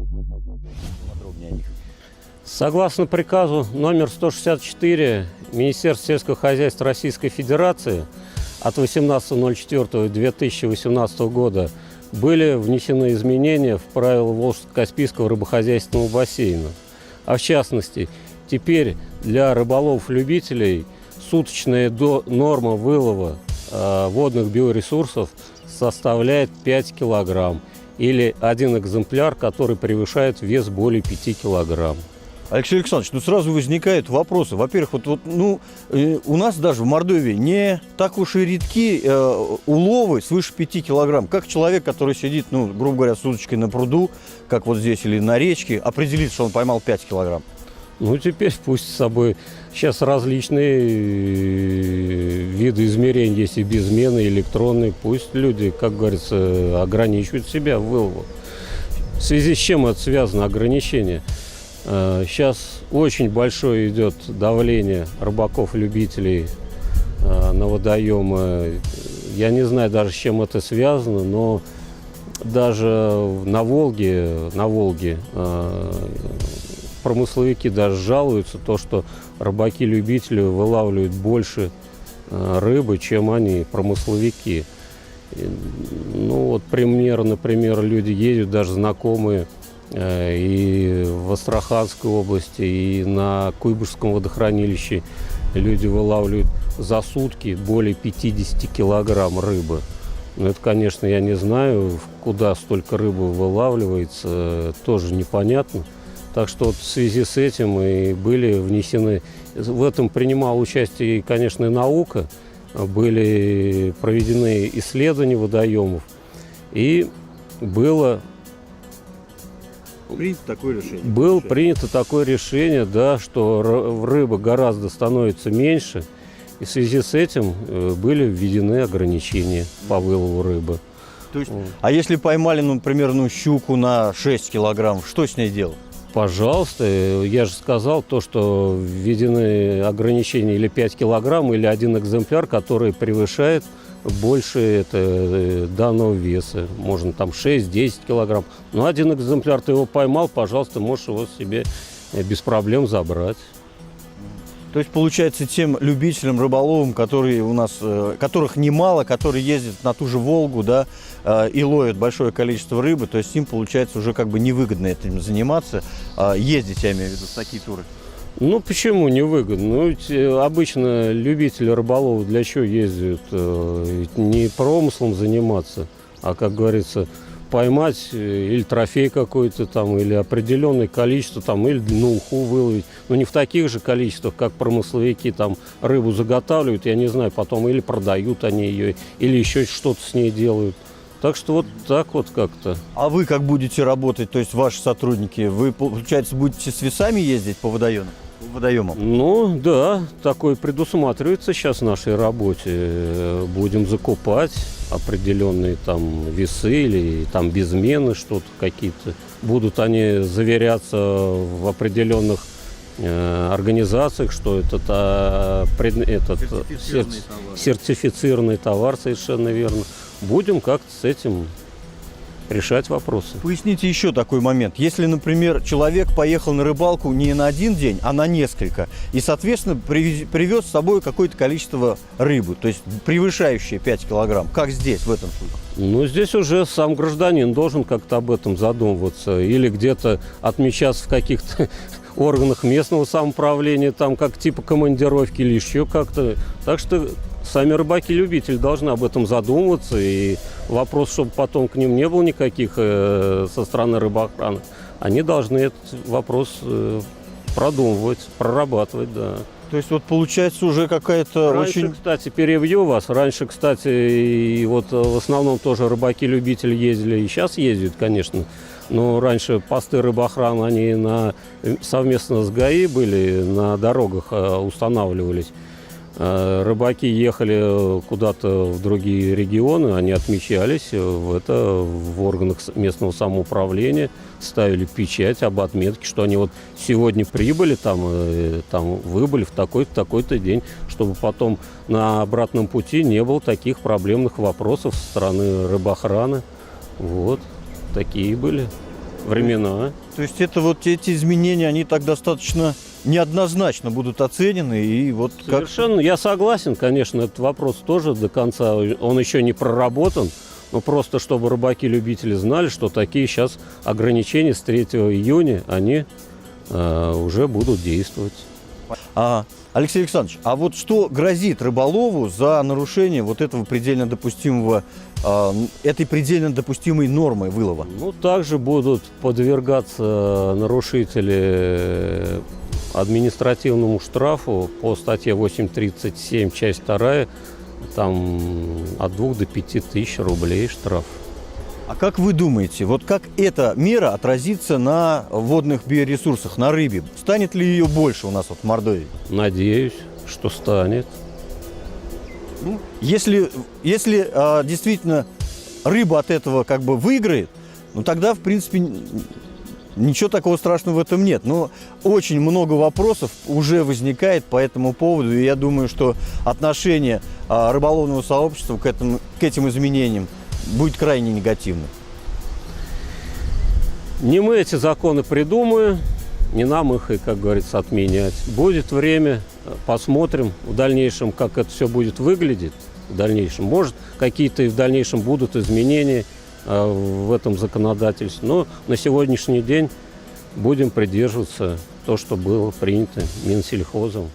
Подробнее о них. Согласно приказу номер 164 Министерства сельского хозяйства Российской Федерации от 18.04.2018 года были внесены изменения в правила Волжско-Каспийского рыбохозяйственного бассейна. А в частности, теперь для рыболовов-любителей суточная норма вылова водных биоресурсов составляет 5 килограмм или один экземпляр, который превышает вес более 5 килограмм. Алексей Александрович, сразу возникают вопросы. Во-первых, у нас даже в Мордовии не так уж и редки уловы свыше 5 килограмм. Как человек, который сидит, грубо говоря, с удочкой на пруду, как вот здесь или на речке, определит, что он поймал 5 килограмм? Теперь пусть с собой сейчас различные виды измерений, есть и безменные, электронные. Пусть люди, как говорится, ограничивают себя в вылову. В связи с чем это связано, ограничение? Сейчас очень большое идет давление рыбаков-любителей на водоемы. Я не знаю даже, с чем это связано, но даже на Волге промысловики даже жалуются, что рыбаки-любители вылавливают больше рыбы, чем они, промысловики. Например, люди ездят, даже знакомые, и в Астраханской области, и на Куйбышевском водохранилище люди вылавливают за сутки более 50 килограмм рыбы. Это, конечно, я не знаю, куда столько рыбы вылавливается, тоже непонятно. Так что в связи с этим и были внесены, в этом принимала участие, конечно, и наука, были проведены исследования водоемов, и было принято такое решение, да, что рыба гораздо становится меньше, и в связи с этим были введены ограничения по вылову рыбы. То есть, а если поймали, например, щуку на 6 килограмм, что с ней делать? Пожалуйста, я же сказал что введены ограничения или 5 килограмм, или один экземпляр, который превышает больше данного веса. Можно там 6-10 килограмм. Но один экземпляр ты его поймал, пожалуйста, можешь его себе без проблем забрать. То есть, получается, тем любителям, рыболовам, которых немало, которые ездят на ту же Волгу, да, и ловят большое количество рыбы, то есть им, получается, уже невыгодно этим заниматься, ездить, я имею в виду, в такие туры. Почему невыгодно? Обычно любители рыболовов для чего ездят? Не промыслом заниматься, а, как говорится, поймать или трофей какой-то там, или определенное количество там, или на уху выловить. Но не в таких же количествах, как промысловики там рыбу заготавливают, я не знаю, потом или продают они ее, или еще что-то с ней делают. Так что вот так вот как-то. А вы как будете работать, то есть ваши сотрудники, вы, получается, будете с весами ездить по водоемам? Да, такое предусматривается сейчас в нашей работе. Будем закупать определенные там весы или там безмены, что-то какие-то. Будут они заверяться в определенных организациях, что сертифицированный товар, совершенно верно. Будем как-то с этим решать вопросы. Поясните еще такой момент. Если, например, человек поехал на рыбалку не на один день, а на несколько, и, соответственно, привез с собой какое-то количество рыбы, то есть превышающее 5 килограмм, как здесь, в этом случае? Здесь уже сам гражданин должен как-то об этом задумываться или где-то отмечаться в каких-то органах местного самоуправления, там как типа командировки или еще как-то. Так что сами рыбаки-любители должны об этом задумываться. И вопрос, чтобы потом к ним не было никаких со стороны рыбоохраны, они должны этот вопрос продумывать, прорабатывать, да. То есть получается уже какая-то Раньше, кстати, перебью вас. Раньше, кстати, и в основном тоже рыбаки-любители ездили, и сейчас ездят, конечно. Но раньше посты рыбоохраны, они совместно с ГАИ были, на дорогах устанавливались. Рыбаки ехали куда-то в другие регионы, они отмечались в органах местного самоуправления, ставили печать об отметке, что они сегодня прибыли, выбыли в такой-то день, чтобы потом на обратном пути не было таких проблемных вопросов со стороны рыбоохраны. Такие были. времена. То есть это вот эти изменения, они так достаточно неоднозначно будут оценены. И вот как... Совершенно, я согласен, конечно, этот вопрос тоже до конца, он еще не проработан, но просто чтобы рыбаки-любители знали, что такие сейчас ограничения с 3 июня, они уже будут действовать. Алексей Александрович, а вот что грозит рыболову за нарушение вот этого предельно допустимого, этой предельно допустимой нормы вылова? Ну, также будут подвергаться нарушители административному штрафу по статье 8.37, часть 2, там от 2 до 5 тысяч рублей штраф. А как вы думаете, вот как эта мера отразится на водных биоресурсах, на рыбе? Станет ли ее больше у нас вот в Мордовии? Надеюсь, что станет. Если действительно рыба от этого как бы выиграет, ну тогда, в принципе, ничего такого страшного в этом нет. Но очень много вопросов уже возникает по этому поводу. И я думаю, что отношение рыболовного сообщества к этим изменениям будет крайне негативным. Не мы эти законы придумаем, не нам их, и, как говорится, отменять. Будет время, посмотрим в дальнейшем, как это все будет выглядеть. В дальнейшем, может, какие-то и в дальнейшем будут изменения в этом законодательстве. Но на сегодняшний день будем придерживаться то, что было принято Минсельхозом.